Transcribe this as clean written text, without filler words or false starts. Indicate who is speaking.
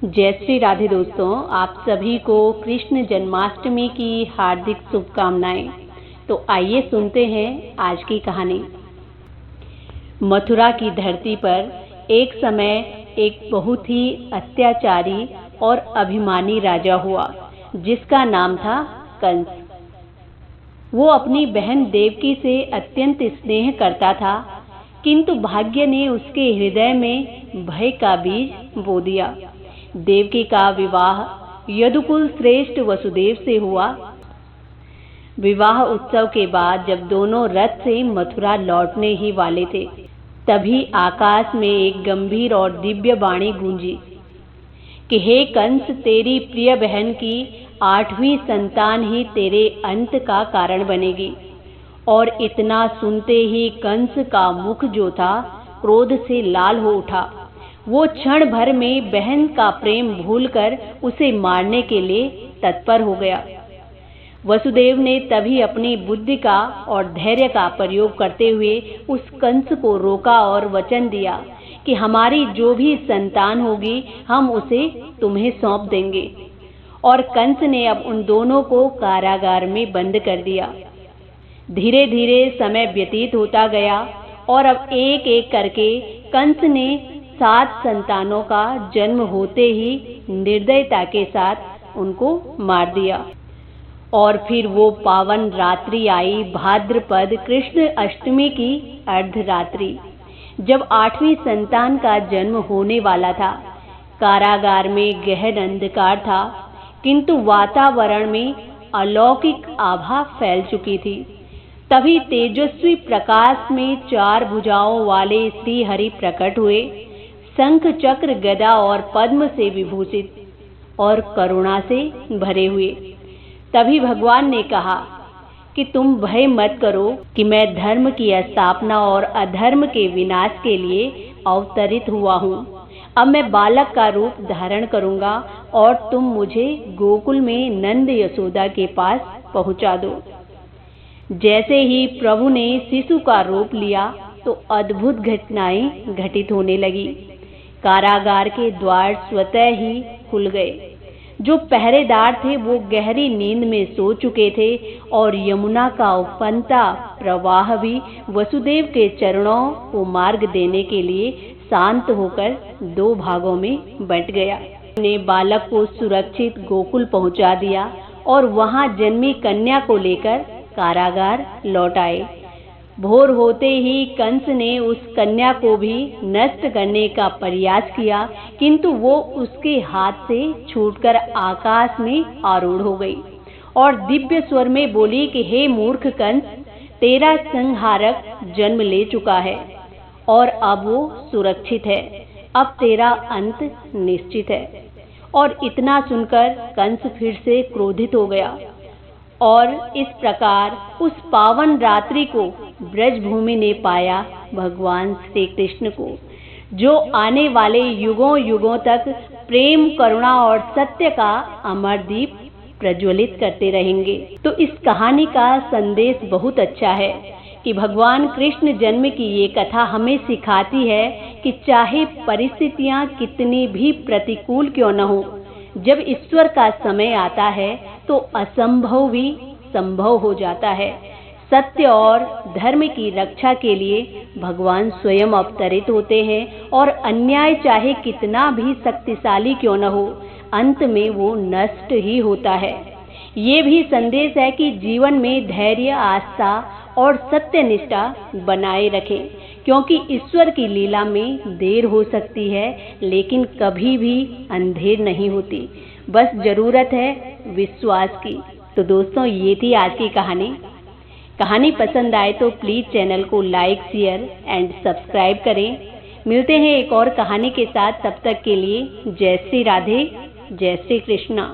Speaker 1: जय श्री राधे दोस्तों, आप सभी को कृष्ण जन्माष्टमी की हार्दिक शुभकामनाएं। तो आइए सुनते हैं आज की कहानी। मथुरा की धरती पर एक समय एक बहुत ही अत्याचारी और अभिमानी राजा हुआ जिसका नाम था कंस। वो अपनी बहन देवकी से अत्यंत स्नेह करता था, किंतु भाग्य ने उसके हृदय में भय का बीज बो दिया। देवकी का विवाह यदुकुल श्रेष्ठ वसुदेव से हुआ। विवाह उत्सव के बाद जब दोनों रथ से मथुरा लौटने ही वाले थे, तभी आकाश में एक गंभीर और दिव्य वाणी गूंजी कि हे कंस, तेरी प्रिय बहन की 8वीं संतान ही तेरे अंत का कारण बनेगी। और इतना सुनते ही कंस का मुख जो था क्रोध से लाल हो उठा। वो क्षण भर में बहन का प्रेम भूलकर उसे मारने के लिए तत्पर हो गया। वसुदेव ने तभी अपनी बुद्धि का और धैर्य का प्रयोग करते हुए उस कंस को रोका और वचन दिया कि हमारी जो भी संतान होगी हम उसे तुम्हें सौंप देंगे। और कंस ने अब उन दोनों को कारागार में बंद कर दिया। धीरे धीरे समय व्यतीत होता गया और अब एक एक करके कंस ने 7 संतानों का जन्म होते ही निर्दयता के साथ उनको मार दिया। और फिर वो पावन रात्रि आई, भाद्रपद कृष्ण अष्टमी की अर्धरात्रि, जब 8वीं संतान का जन्म होने वाला था। कारागार में गहन अंधकार था, किंतु वातावरण में अलौकिक आभा फैल चुकी थी। तभी तेजस्वी प्रकाश में 4 भुजाओं वाले श्री हरि प्रकट हुए, शंख चक्र गदा और पद्म से विभूषित और करुणा से भरे हुए। तभी भगवान ने कहा कि तुम भय मत करो कि मैं धर्म की स्थापना और अधर्म के विनाश के लिए अवतरित हुआ हूँ। अब मैं बालक का रूप धारण करूँगा और तुम मुझे गोकुल में नंद यशोदा के पास पहुँचा दो। जैसे ही प्रभु ने शिशु का रूप लिया तो अद्भुत घटनाएं घटित होने लगी। कारागार के द्वार स्वतः ही खुल गए। जो पहरेदार थे वो गहरी नींद में सो चुके थे और यमुना का उफनता प्रवाह भी वसुदेव के चरणों को मार्ग देने के लिए शांत होकर 2 भागों में बंट गया। ने बालक को सुरक्षित गोकुल पहुंचा दिया और वहां जन्मी कन्या को लेकर कारागार लौट आए। भोर होते ही कंस ने उस कन्या को भी नष्ट करने का प्रयास किया, किंतु वो उसके हाथ से छूटकर आकाश में आरूढ़ हो गई और दिव्य स्वर में बोली कि हे मूर्ख कंस, तेरा संहारक जन्म ले चुका है और अब वो सुरक्षित है। अब तेरा अंत निश्चित है। और इतना सुनकर कंस फिर से क्रोधित हो गया। और इस प्रकार उस पावन रात्रि को ब्रजभूमि ने पाया भगवान श्री कृष्ण को, जो आने वाले युगों युगों तक प्रेम, करुणा और सत्य का अमर दीप प्रज्वलित करते रहेंगे। तो इस कहानी का संदेश बहुत अच्छा है कि भगवान कृष्ण जन्म की ये कथा हमें सिखाती है कि चाहे परिस्थितियां कितनी भी प्रतिकूल क्यों न हो, जब ईश्वर का समय आता है तो असंभव भी संभव हो जाता है। सत्य और धर्म की रक्षा के लिए भगवान स्वयं अवतरित होते हैं और अन्याय चाहे कितना भी शक्तिशाली क्यों न हो, अंत में वो नष्ट ही होता है। ये भी संदेश है कि जीवन में धैर्य, आस्था और सत्यनिष्ठा बनाए रखें, क्योंकि ईश्वर की लीला में देर हो सकती है लेकिन कभी भी अंधेर नहीं होती। बस जरूरत है विश्वास की। तो दोस्तों, ये थी आज की कहानी। कहानी पसंद आए तो प्लीज चैनल को लाइक, शेयर एंड सब्सक्राइब करें। मिलते हैं एक और कहानी के साथ। तब तक के लिए जय श्री राधे, जय श्री कृष्णा।